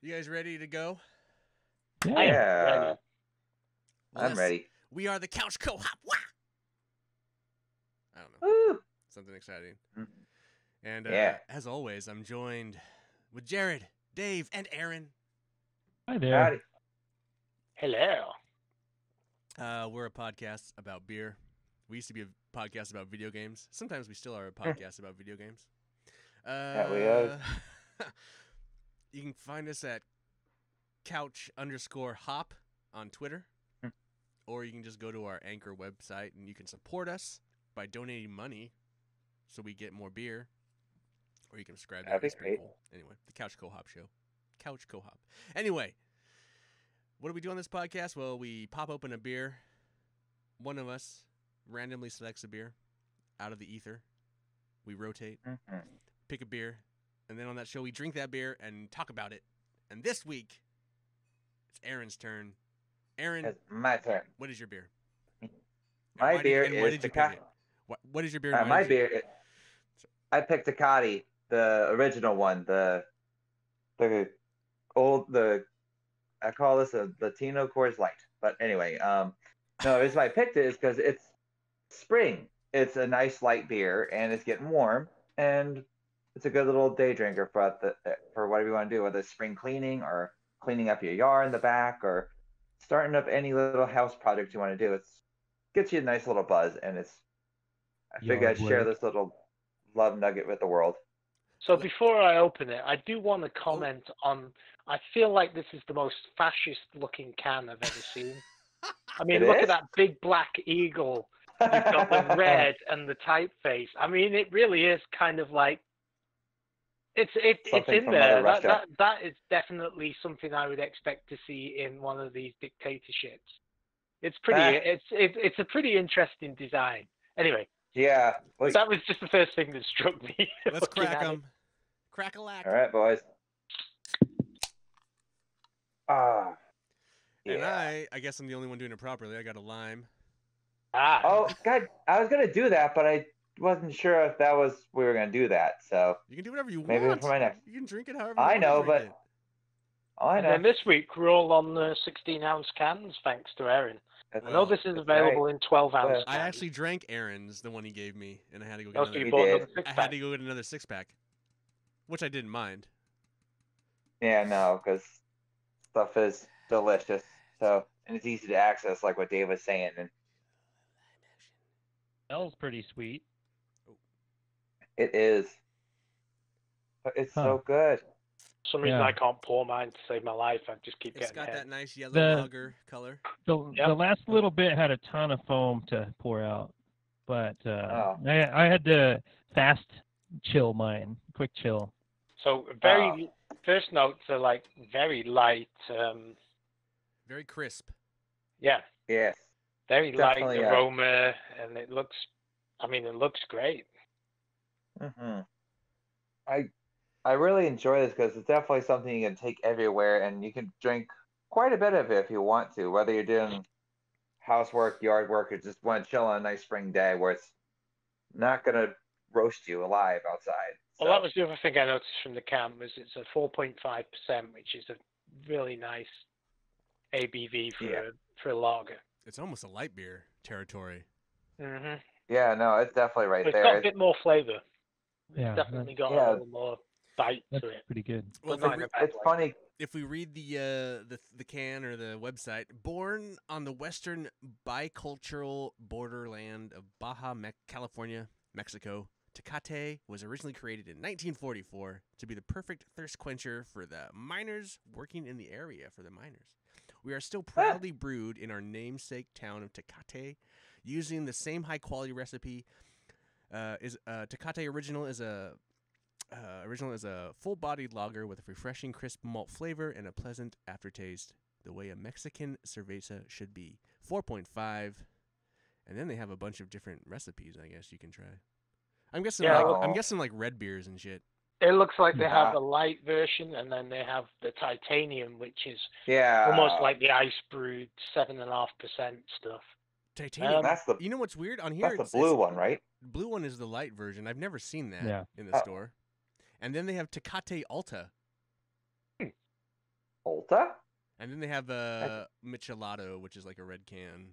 You guys ready to go? I am Yeah, ready. Well, I'm ready. We are the Couch Co-op. Wah! I don't know. Woo! Something exciting. Mhm. And Yeah. as always, I'm joined with Jared, Dave, and Aaron. Hi there. Howdy. Hello. We're a podcast about beer. We used to be a podcast about video games. Sometimes we still are a podcast about video games. Yeah, we are. You can find us at couch_hop on Twitter. Hmm. Or you can just go to our Anchor website and you can support us by donating money so we get more beer. Or you can subscribe there. That'd be It's pretty great. cool. Anyway, the Couch Co-op show. Couch Co-op. Anyway, what do we do on this podcast? Well, we pop open a beer. One of us randomly selects a beer out of the ether. We rotate, Mhm. pick a beer, and then on that show we drink that beer and talk about it. And this week, it's Aaron's turn. Aaron, It's my turn. what is your beer? My beer why is did you pick Tecate. it? What is your beer? and why My did you- beer. I picked Tecate, the original one, the old I call this a Latino Coors Light. But anyway, no, the reason why I picked it is because it's spring. It's a nice light beer, and it's getting warm, and it's a good little day drinker for whatever you want to do, whether it's spring cleaning or cleaning up your yard in the back or starting up any little house project you want to do. It's gets you a nice little buzz, and I figure I'd Yard share work. this little love nugget with the world. So before I open it, I do want to comment on. I feel like this is the most fascist-looking can I've ever seen. I mean, It look is? at that big black eagle. You've got the red and the typeface. I mean, it really is kind of like it's Something in from there. Mother Russia. That is definitely something I would expect to see in one of these dictatorships. It's pretty. It's a pretty interesting design. Anyway, Yeah. Wait. that was just the first thing that struck me. Let's looking crack at it. them. Crack-a-lack. All right, boys. Ah. And Yeah. I guess I'm the only one doing it properly. I got a lime. Ah, Oh God, I was gonna do that, but I wasn't sure if we were gonna do that. So You can do whatever you maybe want. for my next. You can drink it however you I want know, to drink but I and know. then this week we're all on the 16-ounce cans, thanks to Erin. I know this is That's available right. in 12-ounce Well, it. I cans. actually drank Aaron's, the one he gave me, and I had to go get Oh, so another. you You bought did. another I six had pack. to go get another 6-pack, which I didn't mind. Yeah, no, because stuff is delicious. So and it's easy to access, like what Dave was saying. And Smells pretty sweet. it is. But it's Huh. so good. For some reason Yeah. I can't pour mine to save my life. I just keep It's getting got hit. that nice yellow The- lager color. The Yep. last little bit had a ton of foam to pour out, but Oh. I had to fast chill mine, quick chill. So very first notes are like very light. Very crisp. Yeah, Yes. very Definitely, light aroma, and it looks. I mean, it looks great. Hmm. I really enjoy this because it's definitely something you can take everywhere, and you can drink quite a bit of it if you want to, whether you're doing housework, yard work, or just want to chill on a nice spring day where it's not gonna roast you alive outside. Well, So, that was the other thing I noticed from the can was it's a 4.5%, which is a really nice ABV for a lager. It's almost a light beer territory. Mm-hmm. yeah, no, it's definitely right It's there. got a bit more flavour. It's Yeah, definitely got yeah. a little more bite That's to it. pretty good. Well, But not in a bad It's way. funny. if we read the can or the website, born on the western bicultural borderland of California, Mexico, Tecate was originally created in 1944 to be the perfect thirst quencher for the miners working in the area. For the miners, we are still proudly brewed in our namesake town of Tecate, using the same high quality recipe. Tecate original is a full-bodied lager with a refreshing, crisp malt flavor and a pleasant aftertaste, the way a Mexican cerveza should be. 4.5, and then they have a bunch of different recipes. I guess you can try. I'm guessing Yeah, I'm well- guessing like red beers and shit. It looks like they have Yeah. the light version, and then they have the titanium, which is Yeah. almost like the ice brewed 7.5% stuff. Titanium. That's the You know what's weird on here? that's the blue one, right? Blue one is the light version. I've never seen that Yeah. in the Oh. store. And then they have Tecate Alta. Malta? And then they have Michelado, which is like a red can.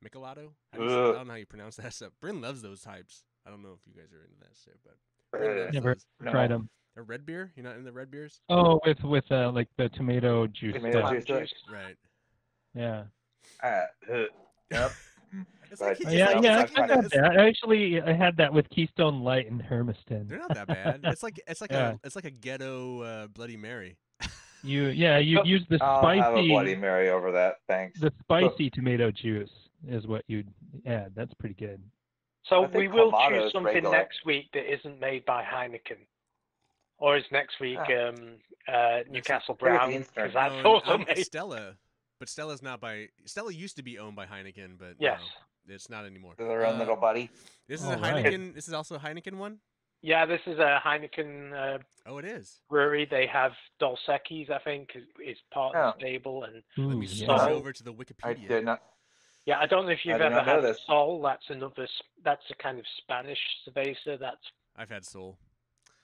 Michelado? I Ugh. don't know how you pronounce that stuff. Bryn loves those types. I don't know if you guys are into that shit, but Bryn loves Never those. No. tried them. A red beer? You're not into red beers? Oh, with like the tomato juice Tomato stuff. juice. juice. Right. Yeah. Yep. It's But like It's Yeah, like- yeah, it's I like- had that. Actually, I had that with Keystone Light in Hermiston. they're not that bad. It's like Yeah. a ghetto Bloody Mary. You use the I'll have a Bloody spicy Mary over that. Thanks. the spicy tomato juice is what you'd add. That's pretty good. So I think we will Clamato choose is something regular. next week that isn't made by Heineken. Or is next week Newcastle Brown? Dean's turn. Because that's No, also made. Stella. But Stella's not by... Stella used to be owned by Heineken, but Yes. no, it's not anymore. To their own little buddy. This is All a right. Heineken... This is also a Heineken one? Yeah, this is a Heineken Oh, it is. brewery. They have Dos Equis, I think, is part of the stable. And Let me Ooh, switch yeah. over to the I Wikipedia. did not. yeah, I don't know if you've did ever not know had this. Sol. That's a kind of Spanish cerveza. I've had Sol.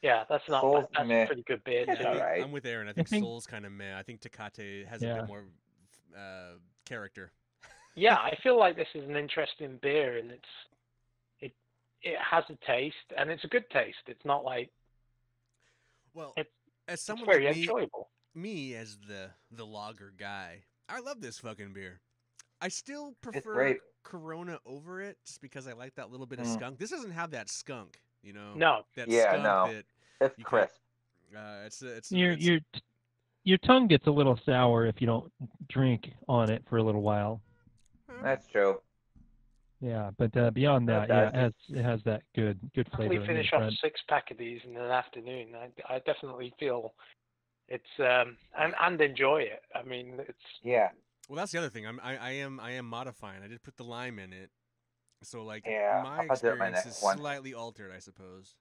That's not Sol's bad. That's meh. a pretty good beer It's too. I think, alright. I'm with Aaron. I think think- Sol's kind of meh. I think Tecate has a Yeah. bit more character. Yeah, I feel like this is an interesting beer, and it has a taste, and it's a good taste. It's not like Well, It's- as it's someone very like me, enjoyable. me as the lager guy, I love this fucking beer. I still It's prefer great. Corona over it, just because I like that little bit of Mm. skunk. This doesn't have that skunk, you know. No, That Yeah, skunk no. that It's You crisp. it's Your tongue gets a little sour if you don't drink on it for a little while. That's true. Yeah, but beyond That that, does. it has that good flavor. we in the finish off front. 6-pack of these in an afternoon. I definitely feel it's and enjoy it. I mean, it's Yeah. Well, that's the other thing. I am modifying. I did put the lime in it, so like Yeah, my I'll do it my experience is next one. slightly altered, I suppose.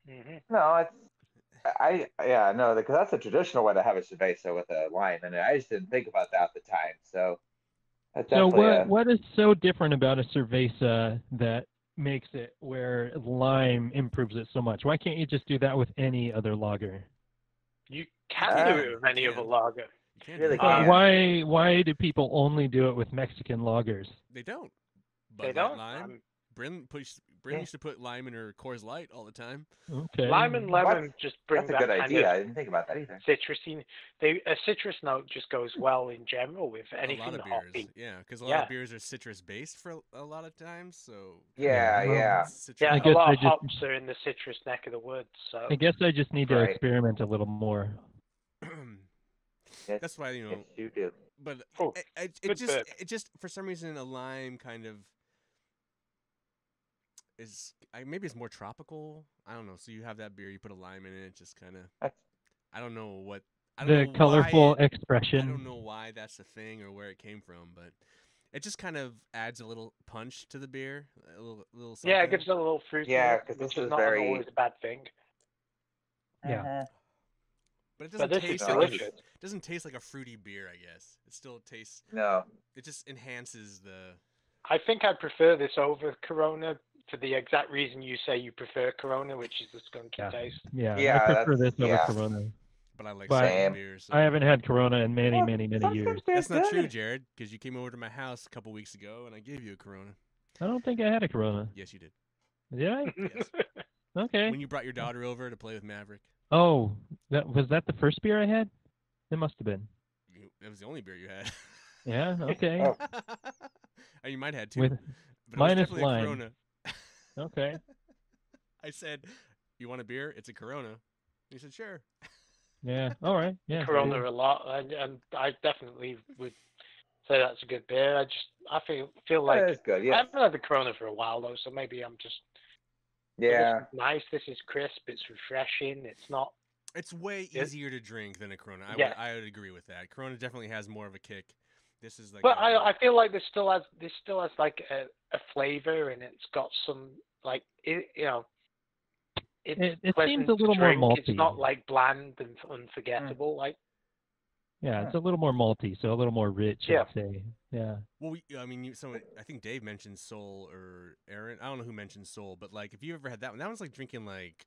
No, it's. No, because that's a traditional way to have a cerveza with a lime in it. I just didn't think about that at the time. So that's So definitely what is so different about a cerveza that makes it where lime improves it so much? Why can't you just do that with any other lager? You can do it with any you other can. lager. You can't Really do But that. can't. why do people only do it with Mexican lagers? They don't. They Bud Light don't. Lime. Bryn Yeah. used to put lime in her Coors Light all the time. Okay. Lime and lemon just bring That's a that good kind idea. of I didn't think about that either. citrusy. A citrus note just goes well in general with A anything lot of beers, hoppy. yeah, because a lot Yeah. of beers are citrus based for a lot of times. So Yeah, Yeah. yeah. citrus. Yeah, I a guess lot I of just- hops are in the citrus neck of the woods. So I guess I just need to Right. experiment a little more. Yes, That's why yes, you do. But Oh, it good just burp. it just for some reason a lime kind of is maybe it's more tropical. I don't know. So you have that beer, you put a lime in it, it just kind of That's- I don't know what I don't The know colorful why I expression. don't know why that's a thing or where it came from, but it just kind of adds a little punch to the beer, a little something. yeah, it gives it a little fruit. Yeah, 'cause which this is is not very- always a bad thing. Yeah. Mhm. But it But doesn't this taste is like delicious. it doesn't taste like a fruity beer, I guess. It still tastes No. it just enhances the I think I prefer this over Corona for the exact reason you say you prefer Corona, which is the skunky Yeah. taste. Yeah, Yeah, I prefer that's- this over yeah. Corona. but I like But- some Same. beers. So. I haven't had Corona in many, Well, many, many some years. beer's That's not true, good. Jared, because you came over to my house a couple weeks ago and I gave you a Corona. I don't think I had a Corona. Yes, you did. Did I? Yes. Okay. When you brought your daughter over to play with Maverick, Oh, was that the first beer I had? It must have been. it was the only beer you had. Yeah. Okay. Oh. You might have had two. With but minus it was definitely lime. a Corona. okay. I said, "You want a beer? It's a Corona." He said, "Sure." Yeah. All right. Yeah. Corona a lot, and I definitely would say that's a good beer. I feel like That is good. I Yeah. haven't had the Corona for a while though, so maybe I'm just but Yeah. This is nice. This is crisp. It's refreshing. It's not. It's way It- easier to drink than a Corona. Yeah. I would agree with that. Corona definitely has more of a kick. This is like. But I feel like this still has like a flavor, and it's got some like it's It seems pleasant a little to more drink. It's malty. not like bland and unforgettable. Like Yeah, it's a little more malty, so a little more rich, Yeah. I'd say. Yeah. Well, I think Dave mentioned Soul or Aaron. I don't know who mentioned Soul, but like if you ever had that one, that one's like drinking like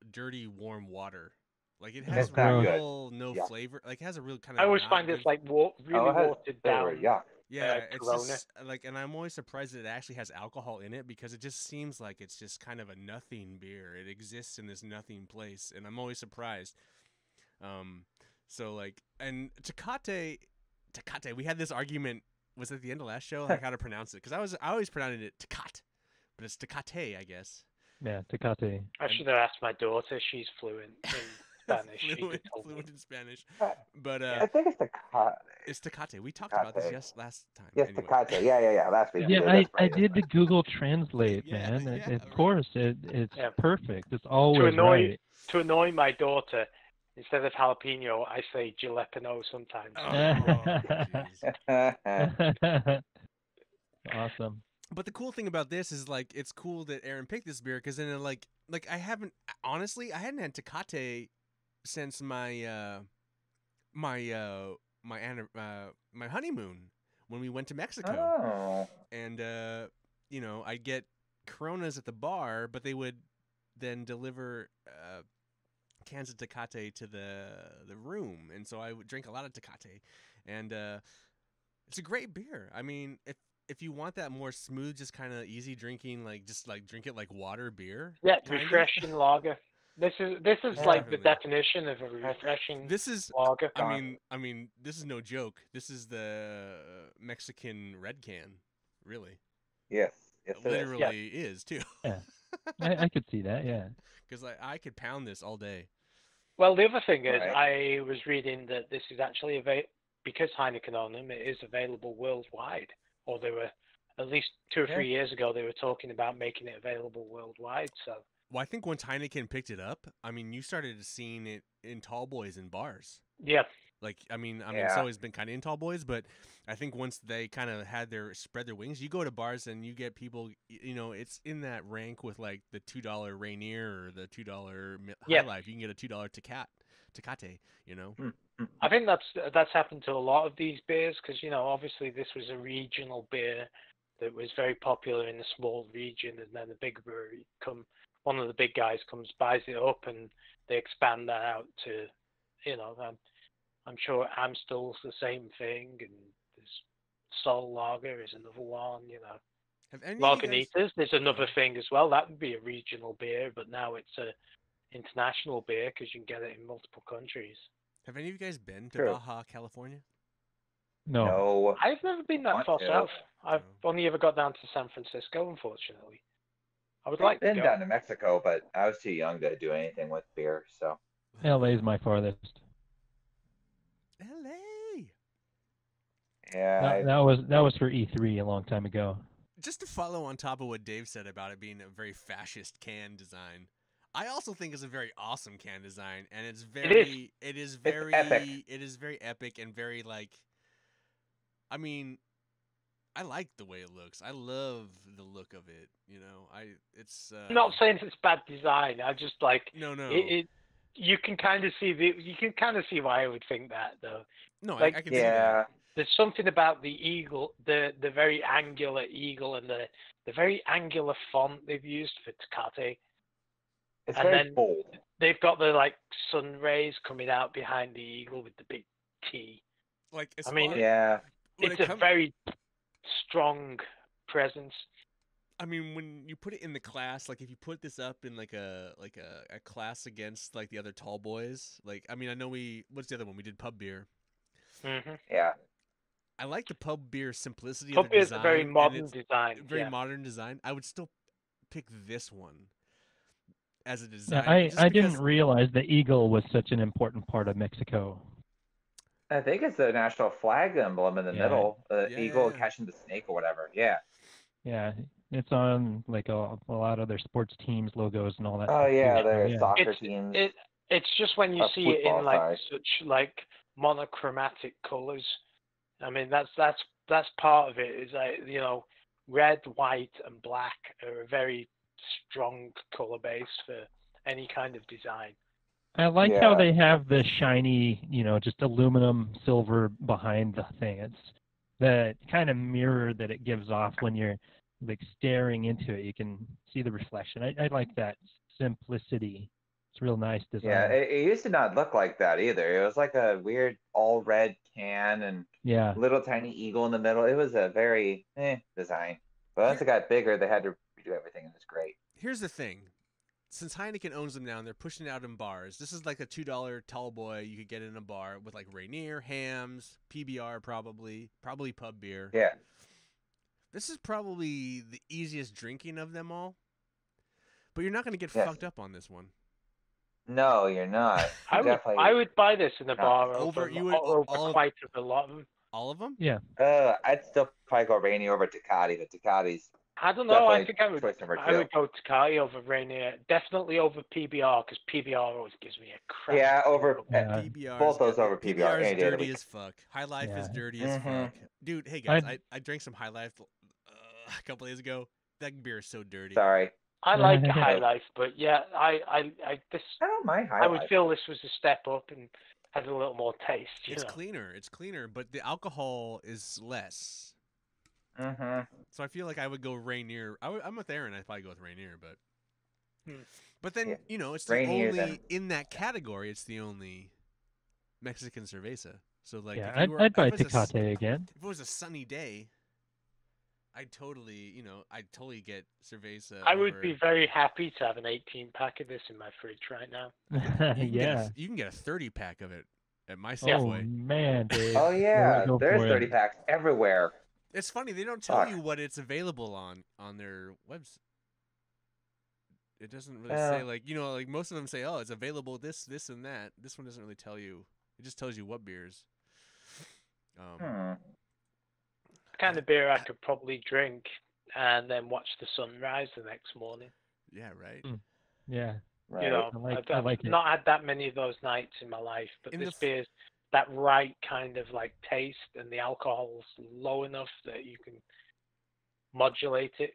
dirty warm water. Like it Oh, has It's not good. real no Yeah. flavor. Like it has a real kind I of always not find good this like really Oh, it has watered flavor. down Yeah. Yeah, it's Corona. just like, and I'm always surprised that it actually has alcohol in it because it just seems like it's just kind of a nothing beer. It exists in this nothing place, and I'm always surprised. Um, so like, and Tecate, we had this argument. Was at the end of last show, like how to pronounce it? Because I always pronounced it Tecate, but it's Tecate, I guess. Yeah, Tecate. I should have asked my daughter. She's fluent in Spanish. She could tell me. fluent in Spanish, I, but I think it's Tecate. it's Tecate. We talked about this Tecate. last time. Yes, Anyway. Tecate. Yeah. Last week we Yeah, did. I, That's I right. did the Google Translate, Yeah, man. yeah, Of right. course, it's Yeah. perfect. It's To always annoy right. to annoy my daughter, instead of jalapeno, I say jalapeno sometimes. Oh, jeez. Awesome. But the cool thing about this is like it's cool that Aaron picked this beer because then like I haven't honestly I hadn't had Tecate since my honeymoon when we went to Mexico, Oh. and you know I'd get Coronas at the bar, but they would then deliver cans of Tecate to the room, and so I would drink a lot of Tecate, and it's a great beer. I mean, if you want that more smooth, just kind of easy drinking, like just like drink it like water beer. Yeah, kind of. refreshing lager. This is Yeah, like the definitely. definition of a refreshing This is, lager. I mean, this is no joke. This is the Mexican red can, really. Yes. Yes, it is. Literally is too. Yeah, I could see that. Yeah. Because I could pound this all day. Well, the other thing is, Right. I was reading that this is actually because Heineken own them, it is available worldwide. Or they were, at least 2 or 3 years ago, they were talking about making it available worldwide. So. Well, I think once Heineken picked it up, I mean, you started seeing it in tall boys in bars. Yeah. Like, I mean, it's Yeah. always been kind of in tall boys, but I think once they kind of had spread their wings, you go to bars and you get people, you know, it's in that rank with like the $2 Rainier or the $2 High Life. You can get a $2 Tecate, you know. I think that's happened to a lot of these beers because, you know, obviously this was a regional beer that was very popular in a small region, and then the big brewery one of the big guys comes, buys it up, and they expand that out to, you know, I'm sure Amstel's the same thing, and there's Sol Lager is another one, you know. Have any of you guys... Lagunitas, there's another thing as well. That would be a regional beer, but now it's a international beer because you can get it in multiple countries. Have any of you guys been to True. Baja, California? No. I've never been that Want far to. south. I've No. only ever got down to San Francisco, unfortunately. I would I've like to been go. down to Mexico, but I was too young to do anything with beer. So. LA's my farthest. LA. Yeah. That was for E3 a long time ago. Just to follow on top of what Dave said about it being a very fascist can design, I also think it's a very awesome can design, and it's very, it is very epic and very like, I mean, I like the way it looks. I love the look of it. You know, it's. I'm not saying it's bad design. I just like No. You can kind of see why I would think that though. No, like, I can see that. There's something about the eagle, the very angular eagle, and the very angular font they've used for Tecate. It's And very then bold. they've got the like sun rays coming out behind the eagle with the big T. Like, I mean, Yeah. when it's a very strong presence. I mean, when you put it in the class, like if you put this up in like a class against like the other tall boys, like I mean, I know what's the other one? We did pub beer. Mm-hmm. Yeah. I like the pub beer simplicity Pub of the beer is design. a very and modern it's design. very Yeah. modern design. I would still pick this one as a design. Yeah, just I because- didn't realize the eagle was such an important part of Mexico. I think it's the national flag emblem in the Yeah. middle. The Yeah, eagle yeah. catching the snake or whatever. Yeah. Yeah, it's on like a lot of their sports teams logos and all that. Oh stuff, too, yeah, so, their yeah. soccer teams. It's just when you see it in football, like sorry. such like monochromatic colors. I mean, that's part of it. Is like, you know, red, white, and black are a very strong color base for any kind of design. I like Yeah. how they have the shiny, just aluminum silver behind the thing. It's the kind of mirror that it gives off when you're like staring into it. You can see the reflection. I like that simplicity It's real nice Yeah, design. it used to not look like that either. It was like a weird all red can and Yeah. little tiny eagle in the middle. It was a very design. But once Here, it got bigger, they had to redo everything, and it's great. here's the thing. Since Heineken owns them now and they're pushing it out in bars, this is like a $2 tall boy you could get in a bar with like Rainier, Hams, PBR probably pub beer. Yeah, This is probably the easiest drinking of them all, but you're not going to get yes. fucked up on this one. No, you're not. I Definitely would buy this in a not. bar Over over you would all quite a lot of them. all of them? Yeah. I'd still probably go Rainier over Tecate, but Tecate's I don't know. I definitely think I would. choice number I 2. would go Tecate over Rainier. Definitely over PBR because PBR always gives me a crap. Yeah, over Yeah. both those over PBR PBR is any day of the dirty week. as fuck. High Life is Yeah. dirty as Mhm. fuck. Dude, hey guys, I'd- I drank some High Life a couple days ago. That beer is so dirty. Sorry, I like High Life, but yeah, I this I don't mind High I would Life. feel this was a step up and has a little more taste. It's cleaner, but the alcohol is less. Mm-hmm. So I feel like I would go Rainier. I'm with Aaron. I'd probably go with Rainier, but Hmm. but then Yeah. it's the Rainier, only then. in that category. It's the only Mexican cerveza. So like, Yeah. if you were, I'd buy if it was a, Tecate again. if it was a sunny day, I'd totally get cerveza. I would over- be very happy to have an 18-pack of this in my fridge right now. Yeah. You can get a 30-pack of it at my Oh Safeway. man, Dave. Oh yeah, Go there's for it. 30 packs everywhere. It's funny they don't tell Fuck. you what it's available on their website. It doesn't really Yeah. say like most of them say, oh, it's available this and that. This one doesn't really tell you. It just tells you what beers. Hmm. Kind of beer I could probably drink and then watch the sunrise the next morning. Yeah, right. Yeah. Right. You know, I I've like it. not had that many of those nights in my life, but In this the f- beer's that right kind of like taste, and the alcohol's low enough that you can modulate it.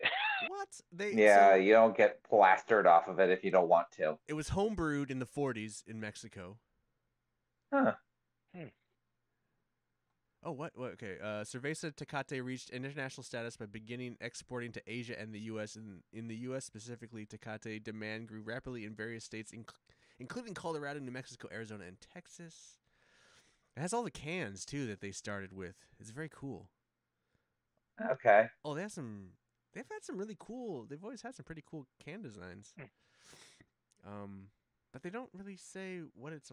What? Yeah, So you don't get plastered off of it if you don't want to. it was homebrewed in the 40s in Mexico. Huh. Oh, what? Okay. Cerveza Tecate reached international status by beginning exporting to Asia and the U.S. In the U.S. specifically, Tecate demand grew rapidly in various states, including Colorado, New Mexico, Arizona, and Texas. It has all the cans too that they started with. It's very cool. Okay. Oh, they've had some really cool. They've always had some pretty cool can designs. But they don't really say what it's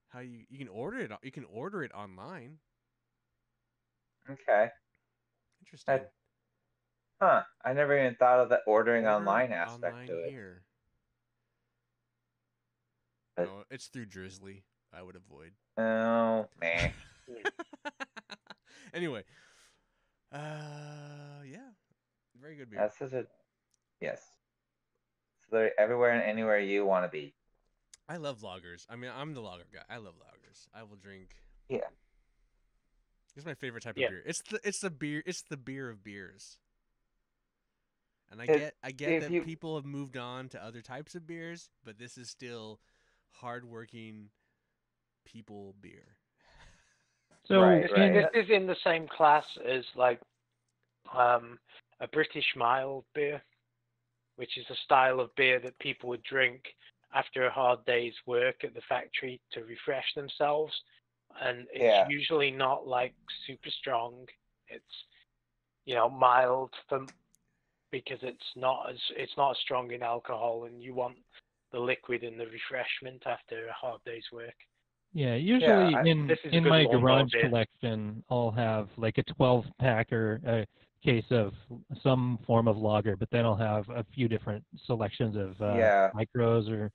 how you can order it. You can order it online. Okay. Interesting. I never even thought of the ordering Order online aspect online to it. here. But- No, it's through Drizzly. I would avoid. Oh, man. Anyway, yeah, very good beer. That's such a yes. So they're everywhere and anywhere you want to be. I love lagers. I mean, I'm the lager guy. I love lagers. I will drink. Yeah. It's my favorite type Yeah. of beer. It's the beer of beers. And I If get that you- people have moved on to other types of beers, but this is still hardworking people beer. So Right, This, right. this is in the same class as like a British mild beer, which is a style of beer that people would drink after a hard day's work at the factory to refresh themselves. And it's Yeah. usually not like super strong. It's mild because it's not as strong in alcohol, and you want the liquid and the refreshment after a hard day's work. yeah, usually this is a in good my lawnmower garage beer. collection, I'll have like a 12-pack or a case of some form of lager, but then I'll have a few different selections of Yeah. micros or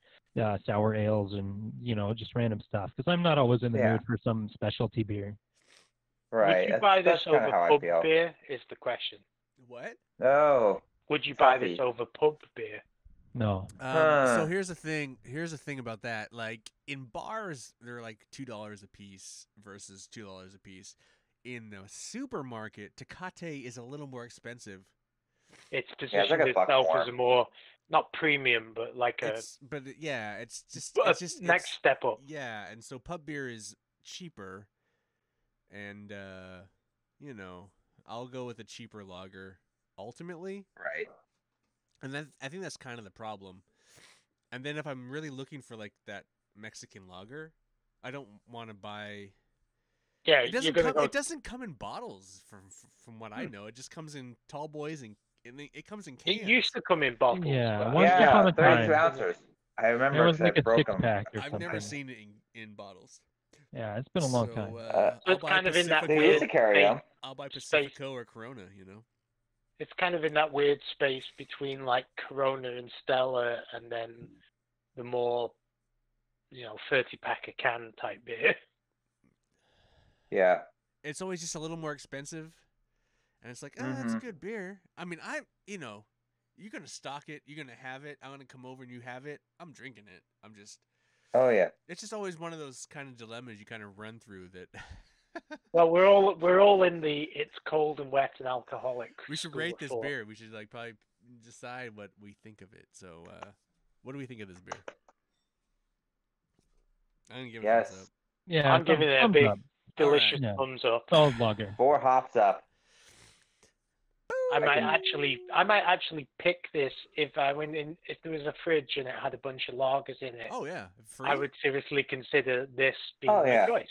sour ales and just random stuff because I'm not always in the Yeah. mood for some specialty beer. Right. Would you buy this that's kind over of how I pub feel. beer? Is the question. What? Oh. Would you buy this Coffee. over pub beer? No. So Huh. here's the thing. Here's the thing about that. Like in bars, they're like $2 a piece versus $2 a piece. In the supermarket, Tecate is a little more expensive. It's it's positioned like a buck itself more. as a more not premium, but like It's just next step up. Yeah, and so pub beer is cheaper, and I'll go with a cheaper lager ultimately. Right. And then I think that's kind of the problem. And then if I'm really looking for like that Mexican lager, I don't want to buy. Yeah, It you're doesn't gonna come. go. It doesn't come in bottles from what I know. It just comes in tall boys and it comes in cans. It used to come in bottles. Yeah, but once I- upon Yeah, a 32 time. ounces. I It remember was because like I a broke six them. pack or I've something. never seen it in bottles. Yeah, it's been a long So, time. So I'll it's buy kind of in that Pacifico. They used to weird carry space. them. I'll buy space. Pacifico or Corona. It's kind of in that weird space between like Corona and Stella, and then the more, 30-pack a can type beer. Yeah. It's always just a little more expensive, and it's like, it's a Mhm. good beer. I mean, you're gonna stock it, you're gonna have it. I'm gonna come over and you have it. I'm drinking it. Oh yeah. It's just always one of those kind of dilemmas you kind of run through that. Well, we're all in the it's cold and wet and alcoholic. We should school rate of this thought. beer. We should like probably decide what we think of it. So, what do we think of this beer? I'm gonna give it a thumbs up. Yes. Yeah, I'm giving it a thumbs big up. delicious Yeah. thumbs up. Solid lager. 4 hops up. I might can- actually pick this if there was a fridge and it had a bunch of lagers in it. Oh yeah, free? I would seriously consider this being Oh, my yeah. choice.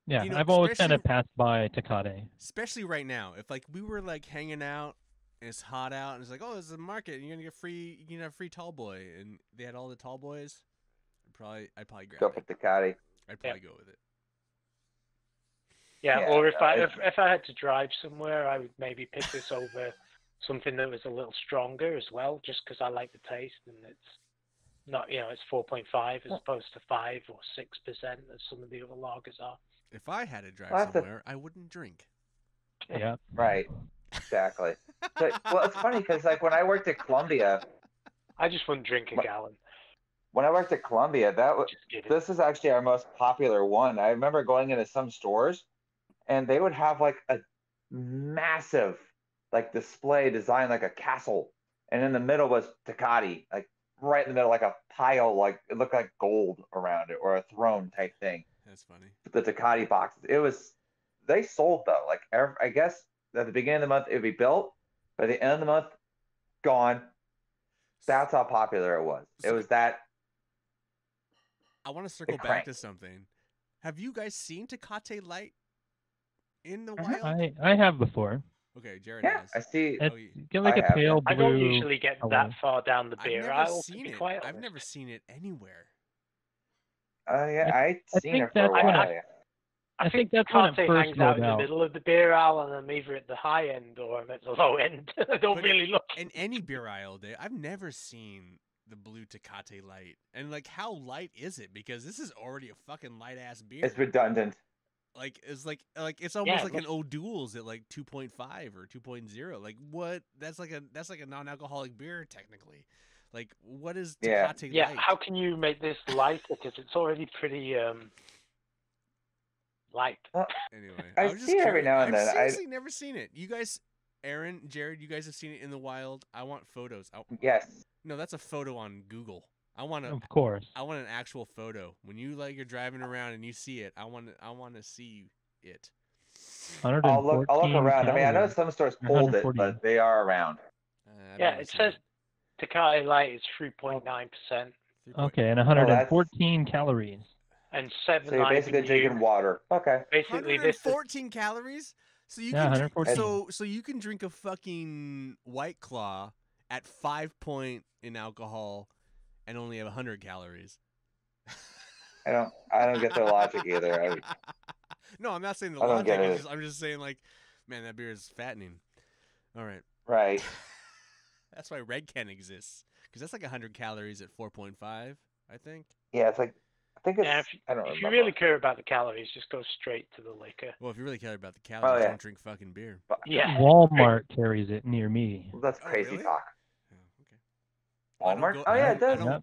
Yeah, You know, I've always kind of especially- passed by Tecate. Especially right now, if like we were like hanging out and it's hot out and it's like, oh, there's a market and you're gonna get free, you can have free tall boy, and they had all the tall boys. I'd probably grab Go it. for Tecate. I'd probably go with it. Yeah, Yeah, or if I it's- if I had to drive somewhere, I would maybe pick this over something that was a little stronger as well, just because I like the taste and it's not, it's 4.5 as opposed to 5 or 6% as some of the other lagers are. If I had to drive Well, that's a- somewhere, I wouldn't drink. Yeah. Right. Exactly. Well, it's funny because like when I worked at Columbia, I just wouldn't drink a What- gallon. that was Just kidding. this is actually our most popular one. I remember going into some stores, and they would have like a massive like display design like a castle, and in the middle was Tecate, like right in the middle, like a pile, like it looked like gold around it or a throne type thing. That's funny. The Tecate boxes. They sold though. Like I guess at the beginning of the month it would be built, by the end of the month, gone. That's how popular it was. It was that. I want to circle back cranked. to something. Have you guys seen Tecate Light in the Mhm. wild? I have before. Okay, Jared Yeah, has. I see. It's Oh, yeah. get like I a have, pale I blue. don't usually get color. that far down the I've beer never aisle, to seen be it. quite I've honest. never seen it anywhere. Yeah, I'd I seen think it for a that's when while. I- yeah. I think think that's when it Tecate first hangs out rolled in the out. middle of the beer aisle, and I'm either at the high end or I'm at the low end. I don't But really look. In any beer aisle day, I've never seen the blue Tecate Light. And like, how light is it? Because this is already a fucking light ass beer. It's redundant. Like it's almost it like an must- O'Doul's at like 2.5 or 2.0. Like what? That's like a non-alcoholic beer technically. Like what is Yeah. Tecate Yeah, Light? how can you make this lighter? Because it's already pretty light. Anyway, I was just see it every curious. now and I've then. I- seriously never seen it. You guys, Aaron, Jared, you guys have seen it in the wild. I want photos. Yes. No, that's a photo on Google. I want Of course. I want an actual photo. When you like you're driving around and you see it, I want to see it. I'll look 114 around. I mean, I know calories. some stores pulled it, 140. but they are around. I've Yeah, never it seen says Tecate Light is 3.9% 3 Okay, and that's- 114 calories. and So you're 7 basically drinking water. Okay. Basically, this is 114 calories. So you Yeah, can drink, 114. so you can drink a fucking White Claw at 5 point in alcohol and only have 100 calories. I don't get the logic either. No, I'm not saying the I don't logic. get it. I'm just saying like, man, that beer is fattening. All right. Right. That's why Red Can exists, because that's like 100 calories at 4.5, I think. Yeah, it's like I think it's. Yeah, I don't if remember. you really care about the calories, just go straight to the liquor. Well, if you really care about the calories, yeah. don't drink fucking beer. Yeah. Walmart carries it near me. Well, that's Oh, crazy really? talk. Oh, okay. I don't Walmart. go- Oh yeah, I it does. don't- Yep.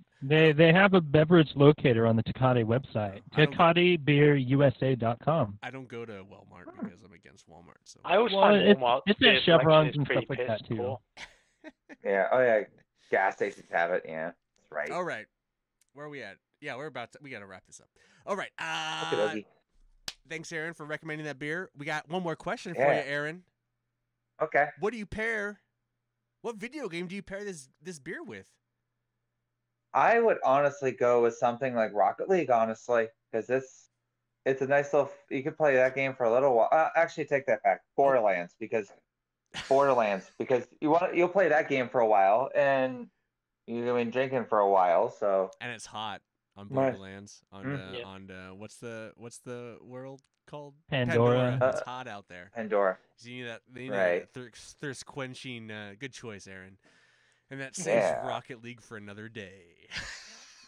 They have a beverage locator on the Tecate website. I don't- TecateBeerUSA.com. I don't go to Walmart because I'm against Walmart. So I always Well, find it's- Walmart it's at beer selection Chevrons is and pretty stuff like that, piss too. poor. Yeah. Oh yeah. Gas stations have it. Yeah. That's right. all right, where are we at? Yeah, we got to wrap this up. All right. Okey-dokey. Thanks, Aaron, for recommending that beer. We got one more question for Yeah. you, Aaron. Okay. What do you pair What video game do you pair this beer with? I would honestly go with something like Rocket League, honestly, because it's a nice little. You could play that game for a little while. Actually, take that back. Borderlands, because you'll play that game for a while, and you've been drinking for a while, so. And it's hot on Nice. Borderlands. Yeah. What's the world called? Pandora. It's hot out there. Pandora. So you need Right. that thirst quenching. Good choice, Aaron. And that saves Yeah. Rocket League for another day.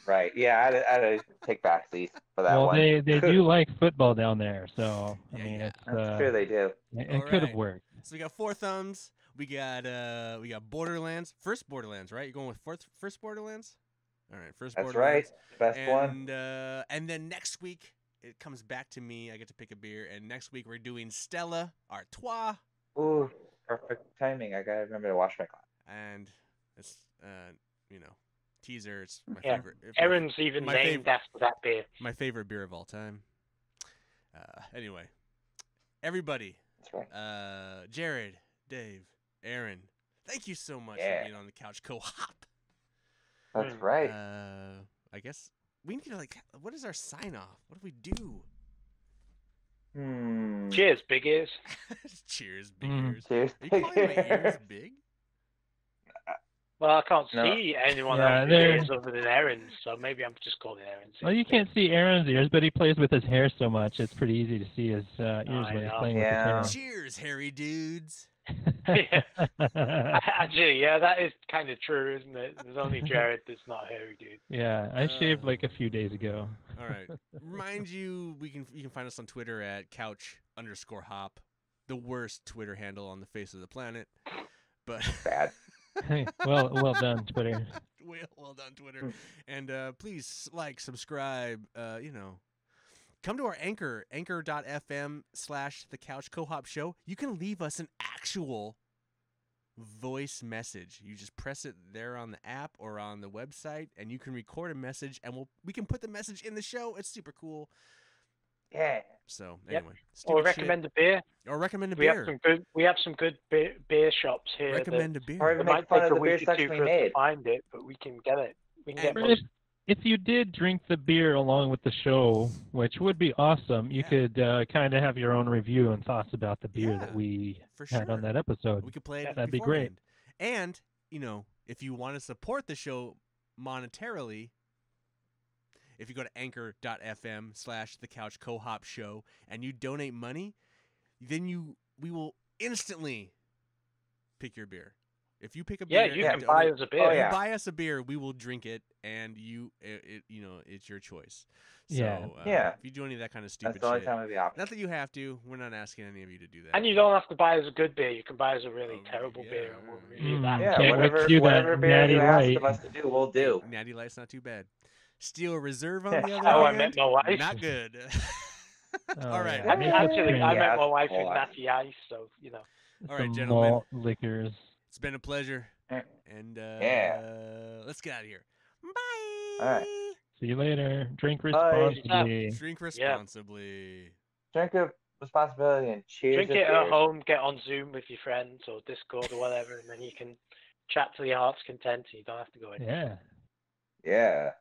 Right. Yeah, I had to take backseat for that Well, one. they do like football down there, so I Yeah, mean yeah. it's That's true, they do. it could have Alright. worked. So we got 4 thumbs. We got Borderlands. First Borderlands, right? You're going with first Borderlands? All right, first That's right. Borderlands. Best one. And then next week it comes back to me. I get to pick a beer, and next week we're doing Stella Artois, Ooh, perfect timing. I gotta remember to wash my glass. and it's teaser. It's my Yeah. favorite. Aaron's even my named after that beer. my favorite beer of all time. Anyway, everybody, That's right. Jared, Dave, Aaron, thank you so much Yeah. for being on the couch co-op. That's right. I guess we need to what is our sign off? What do we do? Cheers, big ears. Cheers, big Mm. ears. Cheers. Are you calling my ears big? Well, I can't No. see anyone Yeah, else's they're- ears other than Aaron's, so maybe I'm just calling Aaron's. Well, you can't see Aaron's ears, but he plays with his hair so much, it's pretty easy to see his ears I when he's know. playing Yeah. with Cheers, hairy dudes. his hair. Actually, yeah, that is kind of true, isn't it? There's only Jared that's not hairy, dude. Yeah, I shaved like a few days ago. All right. Remind you, you can find us on Twitter at couch_hop, the worst Twitter handle on the face of the planet. But Bad. well done, Twitter. well done, Twitter. And please subscribe. Come to our anchor.fm/the couch co-op show. You can leave us an actual voice message. You just press it there on the app or on the website, and you can record a message, and we can put the message in the show. It's super cool. Yeah. So Yep. anyway, Or stupid recommend a beer. shit. Or recommend a We have beer. some good beer shops here. Recommend a that beer. Or it even might make fun take of a the beer week or two section we for us to made. find it, but we can get it. We can get And- most. If you did drink the beer along with the show, which would be awesome, you could kind of have your own review and thoughts about the beer Yeah, that we for had on sure. that episode. We could play it. That'd be great. beforehand. And if you want to support the show monetarily, if you go to anchor.fm/the couch co-op show and you donate money, then we will instantly pick your beer. If you pick a beer, Yeah, you and can buy donate- us a beer. Oh, you yeah. buy us a beer, we will drink it, and it's your choice. So, Yeah. Yeah. If you do any of that kind of stupid That's the only shit, time we'd be opposite. not that you have to. We're not asking any of you to do that. And you don't have to buy us a good beer. You can buy us a really Oh, terrible yeah, beer, and we'll yeah. review Mm. that. Yeah, Can't wait to whatever do that whatever beer Natty you asked Light. of us to do, we'll do. Natty Light's not too bad. Steel Reserve on the other How I hand, met my wife. not good. Oh, All right. yeah. Make it Actually, I strange. met my Yeah, wife hold in on. Natty Ice, so All right, Some gentlemen. malt liquors. It's been a pleasure. Yeah. And Yeah. let's get out of here. Bye. All right. See you later. Drink Bye. responsibly. Drink responsibly. Drink of responsibility and cheers. drink to it at beers. home, get on Zoom with your friends or Discord or whatever, and then you can chat to your heart's content and you don't have to go in. Yeah. Yeah.